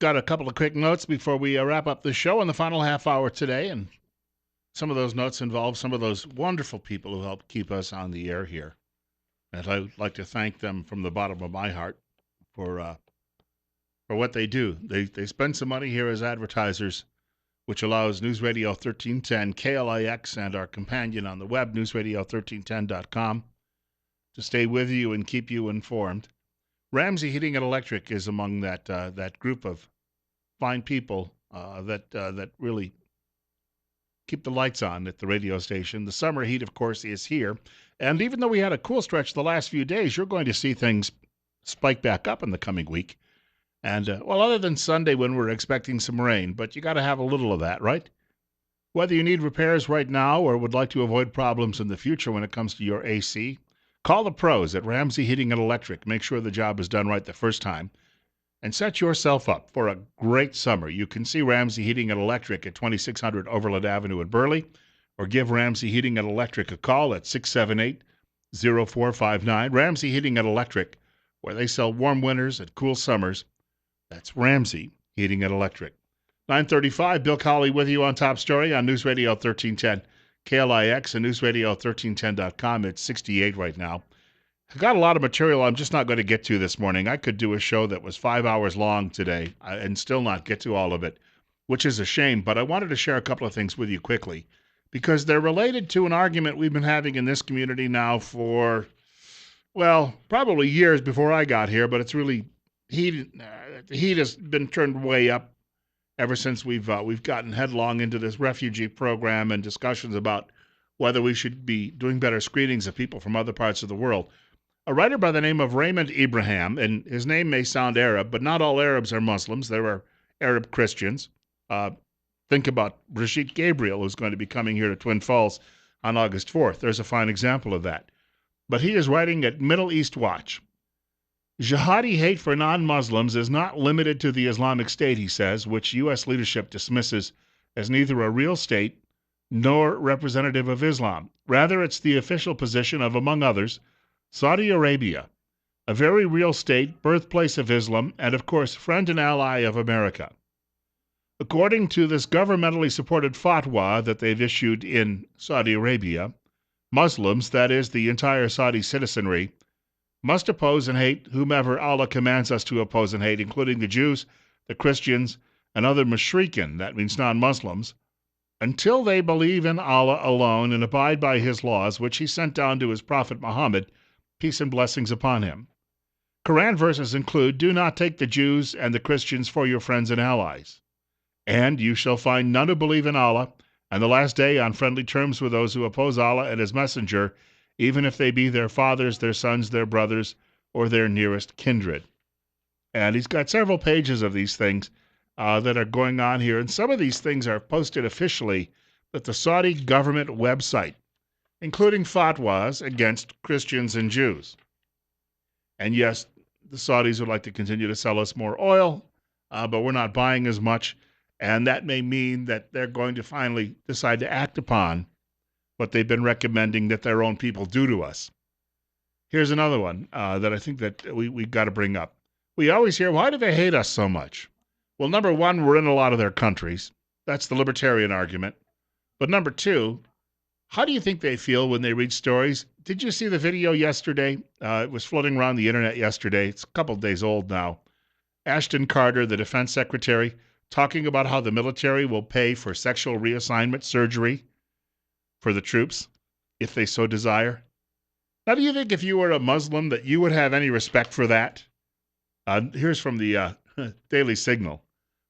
Got a couple of quick notes before we wrap up the show in the final half hour today, and some of those notes involve some of those wonderful people who help keep us on the air here. And I'd like to thank them from the bottom of my heart for uh, for what they do. They spend some money here as advertisers, which allows News Radio 1310, KLIX, and our companion on the web, newsradio1310.com, to stay with you and keep you informed. Ramsey Heating and Electric is among that group of fine people that really keep the lights on at the radio station. The summer heat, of course, is here. And even though we had a cool stretch the last few days, you're going to see things spike back up in the coming week. And, other than Sunday when we're expecting some rain, but you got to have a little of that, right? Whether you need repairs right now or would like to avoid problems in the future when it comes to your AC, call the pros at Ramsey Heating and Electric. Make sure the job is done right the first time and set yourself up for a great summer. You can see Ramsey Heating and Electric at 2600 Overland Avenue in Burley, or give Ramsey Heating and Electric a call at 678-0459. Ramsey Heating and Electric, where they sell warm winters and cool summers. That's Ramsey Heating and Electric. 9:35, Bill Colley with you on Top Story on News Radio 1310, KLIX and newsradio1310.com. It's 68 right now. I've got a lot of material I'm just not going to get to this morning. I could do a show that was 5 hours long today and still not get to all of it, which is a shame. But I wanted to share a couple of things with you quickly because they're related to an argument we've been having in this community now for, probably years before I got here, but it's really heated. The heat has been turned way up ever since we've gotten headlong into this refugee program and discussions about whether we should be doing better screenings of people from other parts of the world. A writer by the name of Raymond Ibrahim, and his name may sound Arab, but not all Arabs are Muslims. There are Arab Christians. Think about Brigitte Gabriel, who's going to be coming here to Twin Falls on August 4th. There's a fine example of that. But he is writing at Middle East Watch. Jihadi hate for non-Muslims is not limited to the Islamic State, he says, which U.S. leadership dismisses as neither a real state nor representative of Islam. Rather, it's the official position of, among others, Saudi Arabia, a very real state, birthplace of Islam, and of course, friend and ally of America. According to this governmentally supported fatwa that they've issued in Saudi Arabia, Muslims, that is, the entire Saudi citizenry, must oppose and hate whomever Allah commands us to oppose and hate, including the Jews, the Christians, and other mushrikin, that means non-Muslims, until they believe in Allah alone and abide by his laws, which he sent down to his prophet Muhammad, peace and blessings upon him. Quran verses include, do not take the Jews and the Christians for your friends and allies. And you shall find none who believe in Allah and the last day on friendly terms with those who oppose Allah and his messenger, even if they be their fathers, their sons, their brothers, or their nearest kindred. And he's got several pages of these things that are going on here. And some of these things are posted officially at the Saudi government website, including fatwas against Christians and Jews. And yes, the Saudis would like to continue to sell us more oil, but we're not buying as much. And that may mean that they're going to finally decide to act upon what they've been recommending that their own people do to us. Here's another one that I think that we've got to bring up. We always hear, why do they hate us so much? Well, number one, we're in a lot of their countries. That's the libertarian argument. But number two, how do you think they feel when they read stories? Did you see the video yesterday? It was floating around the internet yesterday. It's a couple of days old now. Ashton Carter, the defense secretary, talking about how the military will pay for sexual reassignment surgery for the troops, if they so desire. Now, do you think if you were a Muslim that you would have any respect for that? Here's from the Daily Signal.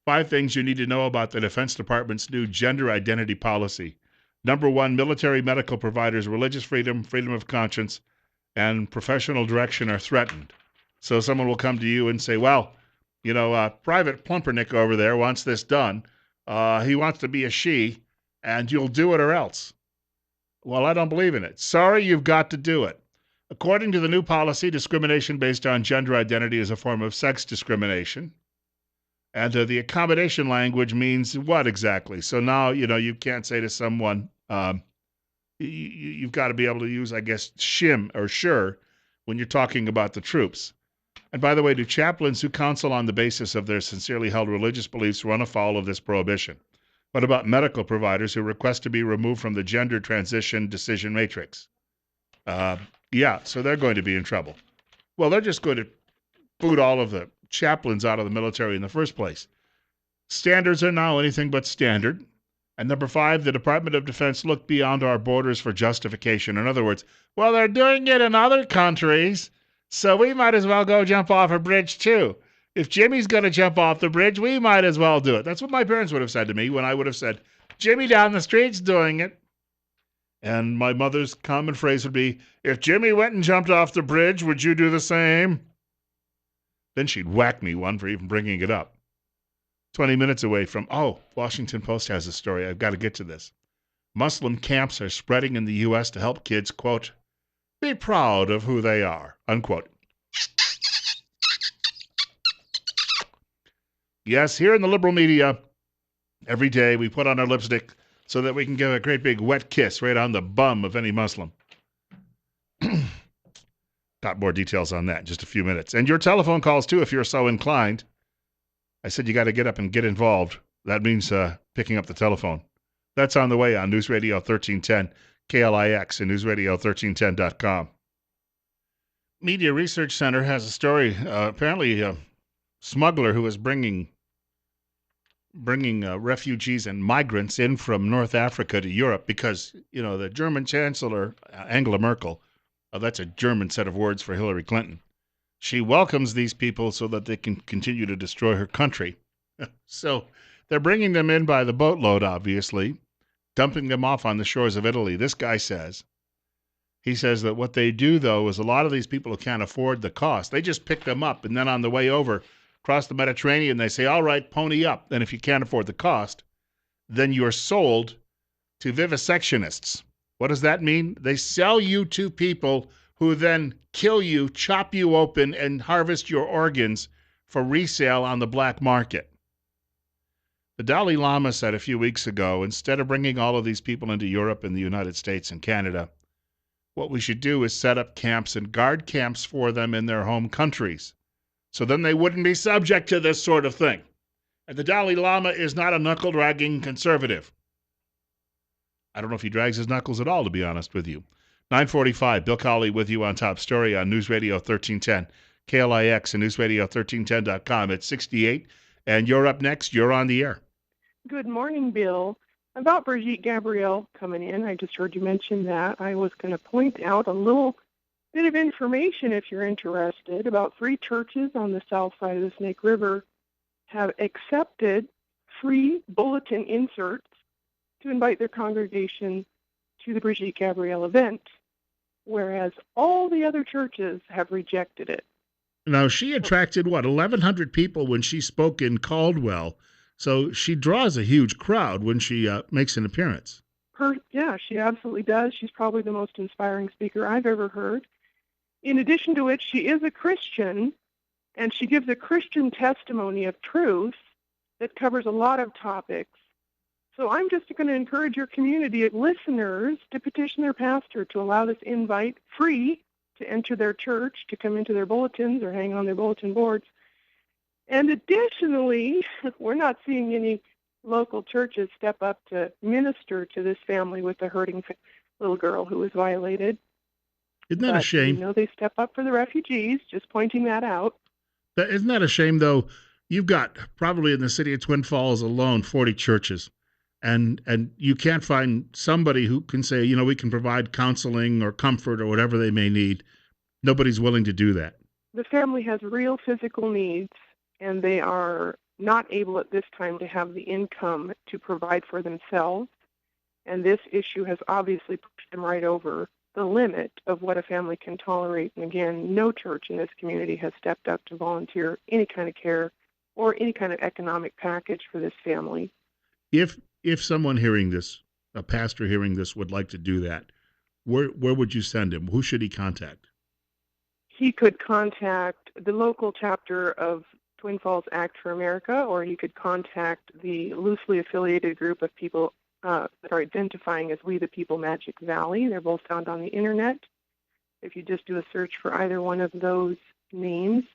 5 things you need to know about the Defense Department's new gender identity policy. Number 1, military medical providers' religious freedom, freedom of conscience, and professional direction are threatened. So someone will come to you and say, Private Plumpernick over there wants this done. He wants to be a she, and you'll do it or else. Well, I don't believe in it. Sorry, you've got to do it. According to the new policy, discrimination based on gender identity is a form of sex discrimination. And the accommodation language means what exactly? So now, you can't say to someone, you've got to be able to use, I guess, shim or sure when you're talking about the troops. And by the way, do chaplains who counsel on the basis of their sincerely held religious beliefs run afoul of this prohibition? What about medical providers who request to be removed from the gender transition decision matrix? Uh, yeah, so they're going to be in trouble. Well, they're just going to boot all of the chaplains out of the military in the first place. Standards are now anything but standard. And number 5, the Department of Defense looked beyond our borders for justification. In other words, well, they're doing it in other countries, so we might as well go jump off a bridge too. If Jimmy's going to jump off the bridge, we might as well do it. That's what my parents would have said to me when I would have said, Jimmy down the street's doing it. And my mother's common phrase would be, if Jimmy went and jumped off the bridge, would you do the same? Then she'd whack me one for even bringing it up. 20 minutes away from, Washington Post has a story. I've got to get to this. Muslim camps are spreading in the U.S. to help kids, quote, be proud of who they are, unquote. Yes, here in the liberal media, every day we put on our lipstick so that we can give a great big wet kiss right on the bum of any Muslim. Got more details on that in just a few minutes. And your telephone calls, too, if you're so inclined. I said you got to get up and get involved. That means picking up the telephone. That's on the way on News Radio 1310, KLIX, and newsradio1310.com. Media Research Center has a story. Apparently, a smuggler who was bringing refugees and migrants in from North Africa to Europe because, the German Chancellor, Angela Merkel, that's a German set of words for Hillary Clinton. She welcomes these people so that they can continue to destroy her country. So they're bringing them in by the boatload, obviously, dumping them off on the shores of Italy. This guy says that what they do, though, is a lot of these people who can't afford the cost, they just pick them up, and then on the way over, across the Mediterranean, they say, all right, pony up. And if you can't afford the cost, then you're sold to vivisectionists. What does that mean? They sell you to people who then kill you, chop you open, and harvest your organs for resale on the black market. The Dalai Lama said a few weeks ago, instead of bringing all of these people into Europe and the United States and Canada, what we should do is set up camps and guard camps for them in their home countries. So then they wouldn't be subject to this sort of thing. And the Dalai Lama is not a knuckle-dragging conservative. I don't know if he drags his knuckles at all, to be honest with you. 9:45, Bill Colley with you on Top Story on News Radio 1310, KLIX and newsradio1310.com. It's 68, and you're up next. You're on the air. Good morning, Bill. About Brigitte Gabriel coming in, I just heard you mention that. I was going to point out a little bit of information, if you're interested, about 3 churches on the south side of the Snake River have accepted free bulletin inserts to invite their congregation to the Brigitte Gabriel event, whereas all the other churches have rejected it. Now, she attracted, 1,100 people when she spoke in Caldwell, so she draws a huge crowd when she makes an appearance. Yeah, she absolutely does. She's probably the most inspiring speaker I've ever heard. In addition to which, she is a Christian, and she gives a Christian testimony of truth that covers a lot of topics. So I'm just going to encourage your community of listeners to petition their pastor to allow this invite free to enter their church, to come into their bulletins or hang on their bulletin boards. And additionally, we're not seeing any local churches step up to minister to this family with the hurting little girl who was violated. Isn't that a shame? They step up for the refugees, just pointing that out. Isn't that a shame, though? You've got probably in the city of Twin Falls alone 40 churches. And you can't find somebody who can say, we can provide counseling or comfort or whatever they may need. Nobody's willing to do that. The family has real physical needs, and they are not able at this time to have the income to provide for themselves. And this issue has obviously pushed them right over the limit of what a family can tolerate. And again, no church in this community has stepped up to volunteer any kind of care or any kind of economic package for this family. If someone hearing this, a pastor hearing this, would like to do that, where would you send him? Who should he contact? He could contact the local chapter of Twin Falls Act for America, or he could contact the loosely affiliated group of people that are identifying as We the People Magic Valley. They're both found on the internet. If you just do a search for either one of those names,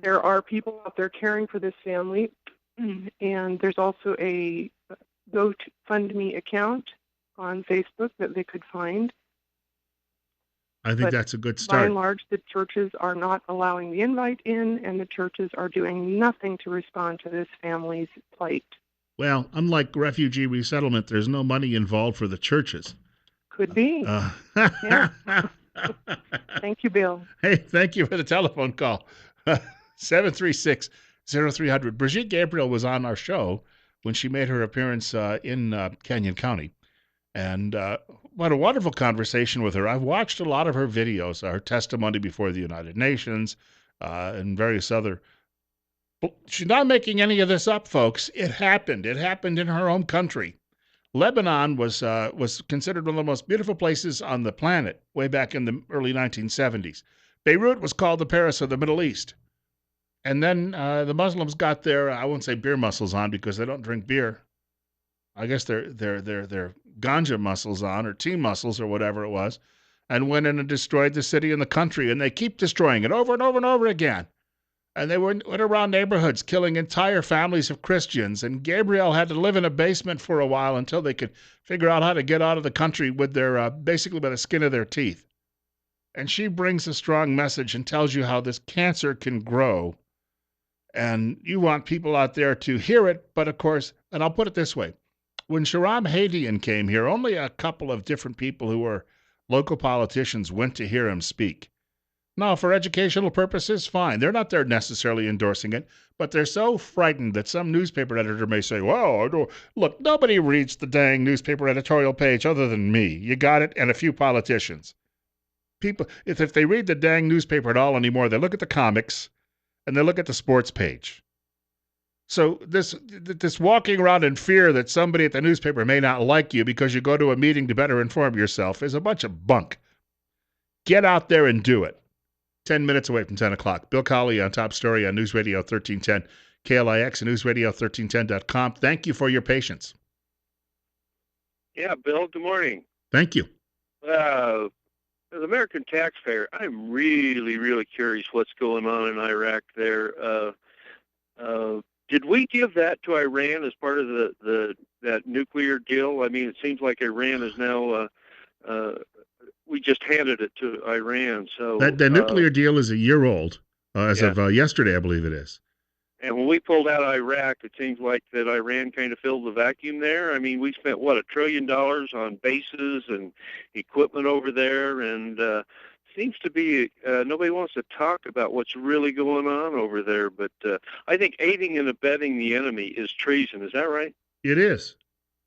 There are people out there caring for this family, and there's also a GoFundMe account on Facebook that they could find. I think But that's a good by and start. large, the churches are not allowing the invite in, and the churches are doing nothing to respond to this family's plight. Well, unlike refugee resettlement, there's no money involved for the churches. Could be. Uh, Yeah. Thank you, Bill. Hey, thank you for the telephone call. 736-0300. Brigitte Gabriel was on our show when she made her appearance in Canyon County. And what a wonderful conversation with her. I've watched a lot of her videos, her testimony before the United Nations, and various other. But she's not making any of this up, folks. It happened. It happened in her home country. Lebanon was considered one of the most beautiful places on the planet way back in the early 1970s. Beirut was called the Paris of the Middle East. And then the Muslims got their, I won't say beer muscles on because they don't drink beer. I guess their ganja muscles on, or tea muscles, or whatever it was, and went in and destroyed the city and the country. And they keep destroying it over and over and over again. And they went around neighborhoods killing entire families of Christians. And Gabriel had to live in a basement for a while until they could figure out how to get out of the country with their basically by the skin of their teeth. And she brings a strong message and tells you how this cancer can grow. And you want people out there to hear it, but of course, and I'll put it this way. When Shahram Hadian came here, only a couple of different people who were local politicians went to hear him speak. Now, for educational purposes, fine. They're not there necessarily endorsing it, but they're so frightened that some newspaper editor may say, well, I don't... Look, nobody reads the dang newspaper editorial page other than me. You got it? And a few politicians. People, if they read the dang newspaper at all anymore, they look at the comics and they look at the sports page. So this walking around in fear that somebody at the newspaper may not like you because you go to a meeting to better inform yourself is a bunch of bunk. Get out there and do it. 10 minutes away from 10 o'clock. Bill Colley on Top Story on News Radio 1310, KLIX and newsradio1310.com. Thank you for your patience. Yeah, Bill, good morning. Thank you. As an American taxpayer, I'm really, really curious what's going on in Iraq there. Did we give that to Iran as part of that nuclear deal? I mean, it seems like Iran is now, we just handed it to Iran. So that nuclear deal is a year old, as yeah. of yesterday, I believe it is. And when we pulled out Iraq, it seems like that Iran kind of filled the vacuum there. I mean, we spent, what, $1 trillion on bases and equipment over there, and seems to be nobody wants to talk about what's really going on over there. But I think aiding and abetting the enemy is treason. Is that right? It is.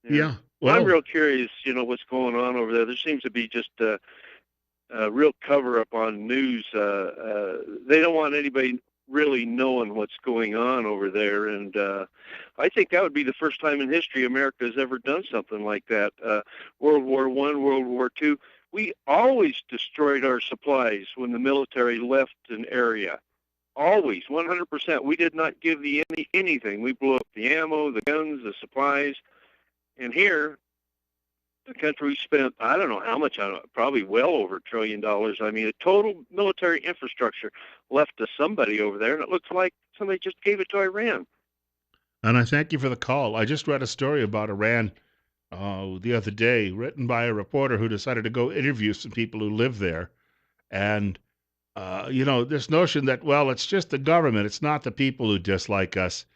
Yeah. Well, I'm real curious, what's going on over there. There seems to be just a real cover-up on news. They don't want anybody really knowing what's going on over there, and I think that would be the first time in history America has ever done something like that. World War I, World War II, we always destroyed our supplies when the military left an area. Always, 100%. We did not give the anything. We blew up the ammo, the guns, the supplies, and here the country spent, I don't know how much, probably well over $1 trillion. I mean, a total military infrastructure left to somebody over there, and it looks like somebody just gave it to Iran. And I thank you for the call. I just read a story about Iran the other day, written by a reporter who decided to go interview some people who live there. And, this notion that, well, it's just the government, it's not the people who dislike us.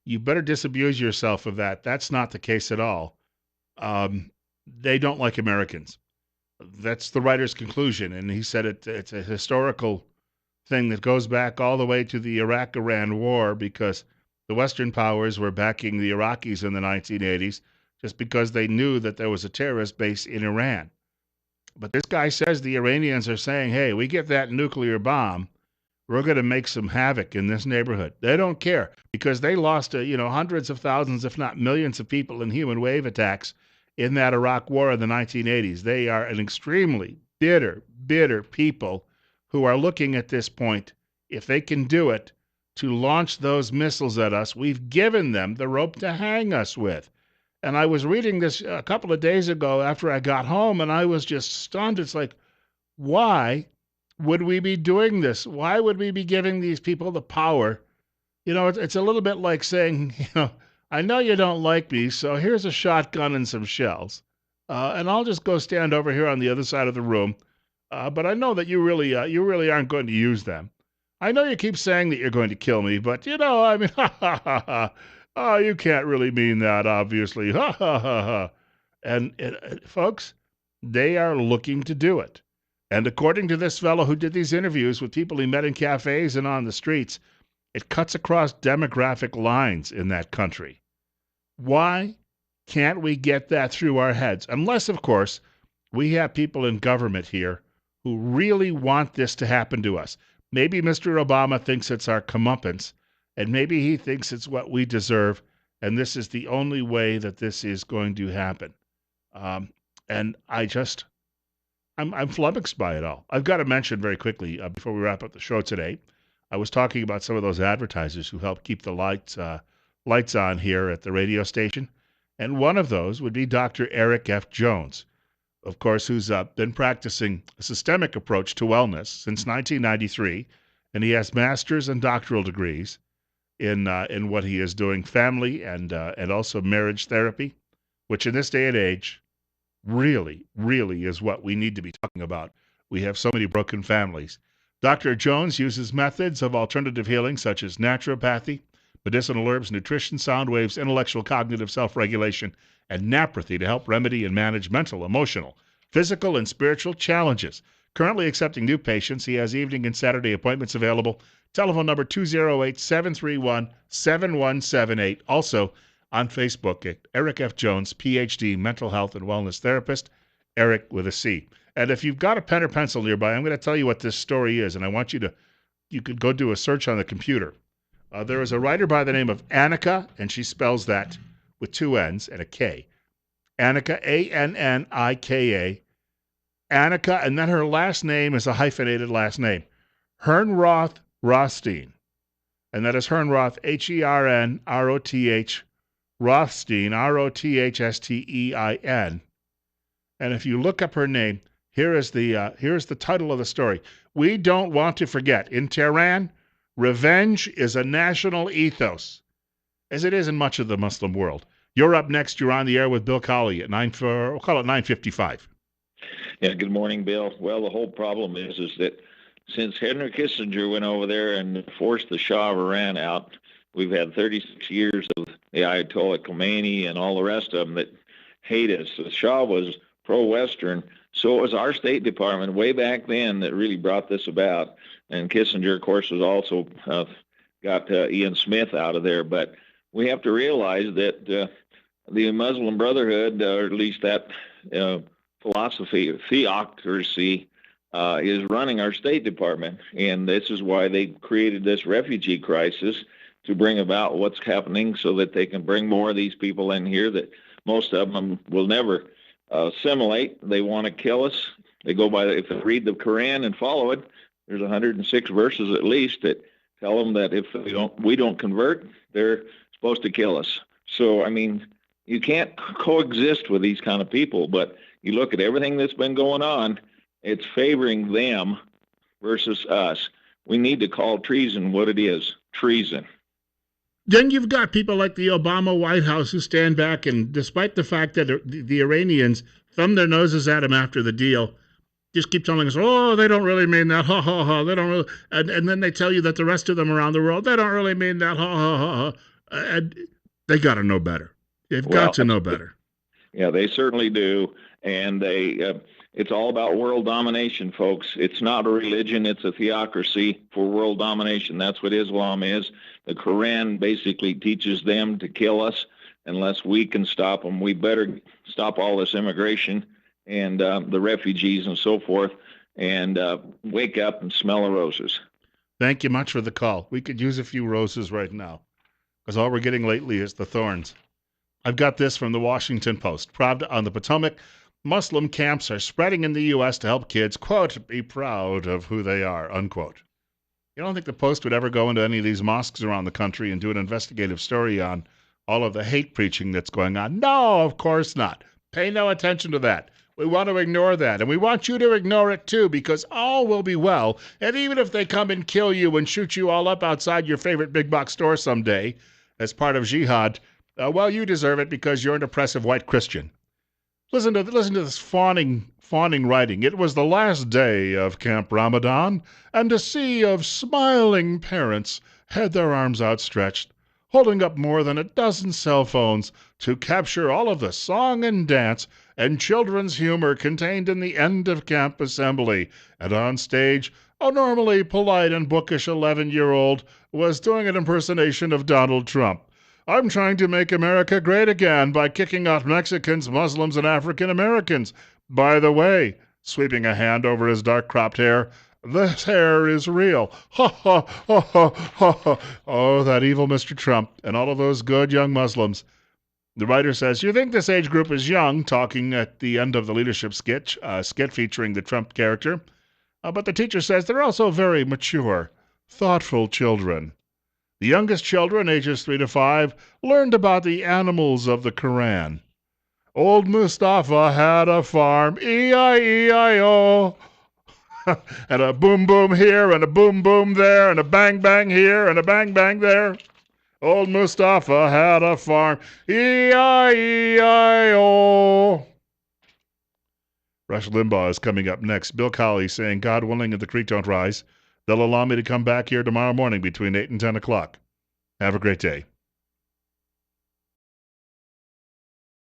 You better disabuse yourself of that. That's not the case at all. They don't like Americans. That's the writer's conclusion. And he said it's a historical thing that goes back all the way to the Iraq-Iran war because the Western powers were backing the Iraqis in the 1980s just because they knew that there was a terrorist base in Iran. But this guy says the Iranians are saying, hey, we get that nuclear bomb, we're going to make some havoc in this neighborhood. They don't care because they lost, hundreds of thousands, if not millions of people in human wave attacks in that Iraq war in the 1980s. They are an extremely bitter people who are looking at this point, if they can do it, to launch those missiles at us. We've given them the rope to hang us with. And I was reading this a couple of days ago after I got home, and I was just stunned. It's like, why would we be doing this? Why would we be giving these people the power? It's a little bit like saying, I know you don't like me, so here's a shotgun and some shells, and I'll just go stand over here on the other side of the room. But I know that you really aren't going to use them. I know you keep saying that you're going to kill me, but I mean, ha ha ha ha. Oh, you can't really mean that, obviously. Ha ha ha ha. And folks, they are looking to do it. And according to this fellow who did these interviews with people he met in cafes and on the streets, it cuts across demographic lines in that country. Why can't we get that through our heads? Unless, of course, we have people in government here who really want this to happen to us. Maybe Mr. Obama thinks it's our comeuppance, and maybe he thinks it's what we deserve, and this is the only way that this is going to happen. And I'm flummoxed by it all. I've got to mention very quickly before we wrap up the show today, I was talking about some of those advertisers who help keep the lights on here at the radio station, and one of those would be Dr. Eric F. Jones, of course, who's been practicing a systemic approach to wellness since 1993, and he has master's and doctoral degrees in what he is doing, family and also marriage therapy, which in this day and age really, really is what we need to be talking about. We have so many broken families. Dr. Jones uses methods of alternative healing such as naturopathy, medicinal herbs, nutrition, sound waves, intellectual cognitive self-regulation, and napathy to help remedy and manage mental, emotional, physical, and spiritual challenges. Currently accepting new patients, he has evening and Saturday appointments available. Telephone number 208-731-7178. Also on Facebook at Eric F. Jones, PhD, Mental Health and Wellness Therapist, Eric with a C. And if you've got a pen or pencil nearby, I'm going to tell you what this story is, and I want you could go do a search on the computer. There is a writer by the name of Annika, and she spells that with two N's and a K. Annika, Annika. Annika, and then her last name is a hyphenated last name, Hernroth Rothstein. And that is Hernroth, Hernroth, Rothstein, Rothstein. And if you look up her name, here's the title of the story. We don't want to forget. In Tehran, revenge is a national ethos, as it is in much of the Muslim world. You're up next. You're on the air with Bill Colley at we'll call it 9:55. Yeah, good morning, Bill. Well, the whole problem is that since Henry Kissinger went over there and forced the Shah of Iran out, we've had 36 years of the Ayatollah Khomeini and all the rest of them that hate us. The Shah was pro-Western, so it was our State Department way back then that really brought this about. And Kissinger, of course, was also got Ian Smith out of there. But we have to realize that the Muslim Brotherhood, or at least that philosophy of theocracy, is running our State Department. And this is why they created this refugee crisis, to bring about what's happening so that they can bring more of these people in here that most of them will never assimilate. They want to kill us. They go by, if they read the Quran and follow it, there's 106 verses at least that tell them that if we don't convert, they're supposed to kill us. So, I mean, you can't coexist with these kind of people, but you look at everything that's been going on, it's favoring them versus us. We need to call treason what it is, treason. Then you've got people like the Obama White House who stand back and, despite the fact that the Iranians thumb their noses at him after the deal, just keep telling us, oh, they don't really mean that, ha, ha, ha, they don't really, and then they tell you that the rest of them around the world, they don't really mean that, ha, ha, ha, ha. And they got to know better. They've got to know better. Yeah, they certainly do, and it's all about world domination, folks. It's not a religion, it's a theocracy for world domination. That's what Islam is. The Quran basically teaches them to kill us unless we can stop them. We better stop all this immigration and the refugees and so forth, and wake up and smell the roses. Thank you much for the call. We could use a few roses right now, because all we're getting lately is the thorns. I've got this from the Washington Post. Proud on the Potomac, Muslim camps are spreading in the U.S. to help kids, quote, be proud of who they are, unquote. You don't think the Post would ever go into any of these mosques around the country and do an investigative story on all of the hate preaching that's going on? No, of course not. Pay no attention to that. We want to ignore that, and we want you to ignore it too, because all will be well. And even if they come and kill you and shoot you all up outside your favorite big box store someday as part of jihad, well, you deserve it because you're an oppressive white Christian. Listen to this fawning writing. It was the last day of Camp Ramadan, and a sea of smiling parents had their arms outstretched, holding up more than a dozen cell phones to capture all of the song and dance and children's humor contained in the end of camp assembly. And on stage, a normally polite and bookish 11-year-old was doing an impersonation of Donald Trump. I'm trying to make America great again by kicking out Mexicans, Muslims, and African Americans. By the way, sweeping a hand over his dark-cropped hair, this hair is real. Ha, ha, ha, ha, ha, ha. Oh, that evil Mr. Trump and all of those good young Muslims. The writer says, you think this age group is young, talking at the end of the leadership skit featuring the Trump character. But the teacher says they're also very mature, thoughtful children. The youngest children, ages 3 to 5, learned about the animals of the Quran. Old Mustafa had a farm, E-I-E-I-O. And a boom boom here, and a boom boom there, and a bang bang here, and a bang bang there. Old Mustafa had a farm, E-I-E-I-O. Rush Limbaugh is coming up next. Bill Colley saying, God willing, if the creek don't rise, they'll allow me to come back here tomorrow morning between 8 and 10 o'clock. Have a great day.